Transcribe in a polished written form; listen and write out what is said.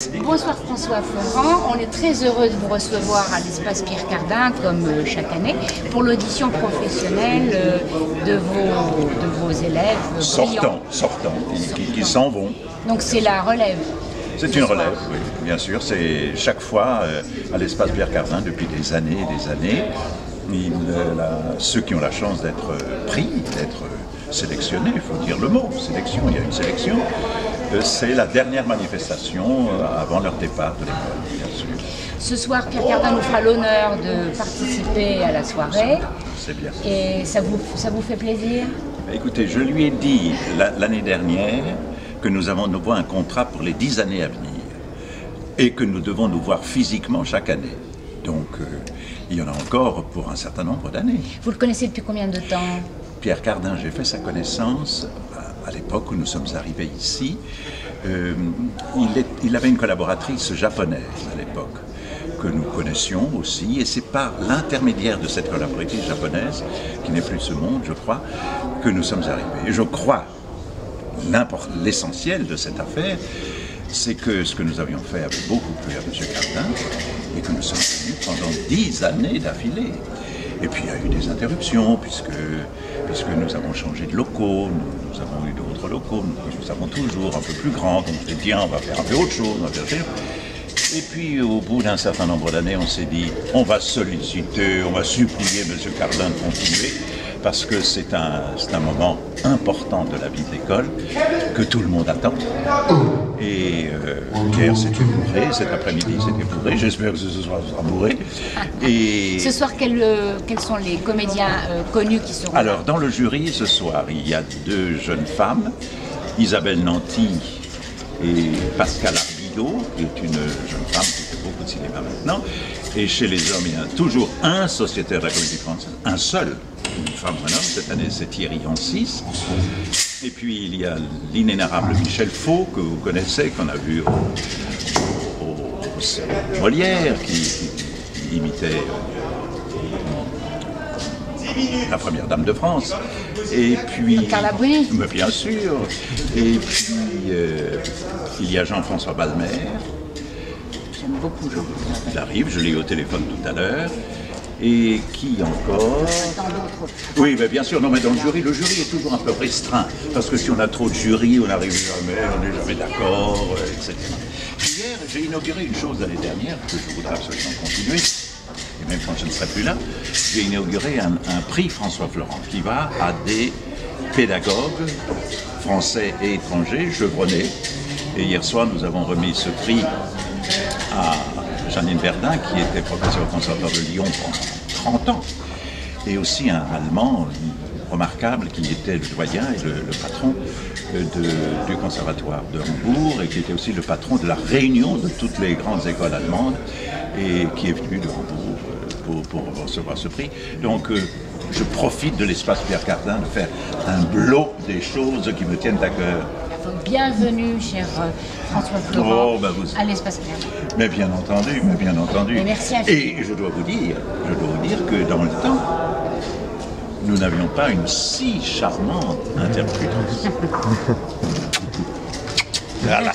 Bonsoir François Florent, on est très heureux de vous recevoir à l'espace Pierre Cardin comme chaque année pour l'audition professionnelle de vos élèves sortants, qui s'en vont. Donc c'est la relève. C'est une relève, oui, bien sûr. C'est chaque fois à l'espace Pierre Cardin depuis des années et des années. Ceux qui ont la chance d'être pris, d'être sélectionnés, il faut dire le mot, sélection, il y a une sélection. C'est la dernière manifestation avant leur départ de l'école, bien sûr. Ce soir, Pierre Cardin nous fera l'honneur de participer à la soirée. C'est bien. Et ça vous fait plaisir? Écoutez, je lui ai dit l'année dernière que nous avons un contrat pour les 10 années à venir et que nous devons nous voir physiquement chaque année. Donc, il y en a encore pour un certain nombre d'années. Vous le connaissez depuis combien de temps? Pierre Cardin, j'ai fait sa connaissance à l'époque où nous sommes arrivés ici. Il avait une collaboratrice japonaise à l'époque, que nous connaissions aussi, et c'est par l'intermédiaire de cette collaboratrice japonaise, qui n'est plus de ce monde, je crois, que nous sommes arrivés. Et je crois, l'essentiel de cette affaire, c'est que ce que nous avions fait avait beaucoup plu à M. Cardin, et que nous sommes venus pendant 10 années d'affilée. Et puis il y a eu des interruptions, puisque nous avons changé de locaux, nous avons eu d'autres locaux, nous avons toujours un peu plus grands, donc on s'est dit, on va faire un peu autre chose, on va faire... Et puis au bout d'un certain nombre d'années, on s'est dit, on va solliciter, on va supplier M. Cardin de continuer, parce que c'est un moment important de la vie de l'école, que tout le monde attend. Et hier c'était bourré, cet après-midi c'était bourré, j'espère que ce soir ce sera bourré. Et ce soir, quels sont les comédiens connus qui seront là? Alors dans le jury ce soir, il y a 2 jeunes femmes, Isabelle Nanty et Pascal Arbillot, qui est une jeune femme qui fait beaucoup de cinéma maintenant. Et chez les hommes, il y a toujours un sociétaire de la Comédie Française, un seul, une femme, un homme. Cette année, c'est Thierry Ancis. Et puis, il y a l'inénarrable Michel Faux, que vous connaissez, qu'on a vu au Molière, qui imitait la première dame de France. Et puis... Carla Bruni. Mais bien sûr. Et puis, il y a Jean-François Balmer. J'aime beaucoup Jean. Il arrive, je l'ai eu au téléphone tout à l'heure. Et qui encore? Oui, mais bien sûr, non, mais dans le jury est toujours un peu restreint. Parce que si on a trop de jury, on n'arrive jamais, on n'est jamais d'accord, etc. Hier, j'ai inauguré une chose l'année dernière, que je voudrais absolument continuer, et même quand je ne serai plus là, j'ai inauguré un prix François Florent, qui va à des pédagogues français et étrangers, chevronnés. Et hier soir, nous avons remis ce prix à Janine Verdun, qui était professeur au Conservatoire de Lyon pendant 30 ans, et aussi un Allemand remarquable qui était le doyen et le patron du Conservatoire de Hambourg, et qui était aussi le patron de la réunion de toutes les grandes écoles allemandes, et qui est venu de Hambourg pour recevoir ce prix. Donc je profite de l'espace Pierre Cardin de faire un bloc des choses qui me tiennent à cœur. Bienvenue, cher François Florent, à l'espace Pierre. Mais bien entendu, mais bien entendu. Et merci à vous. Et je dois vous dire que dans le temps, nous n'avions pas une si charmante interprétation. Voilà.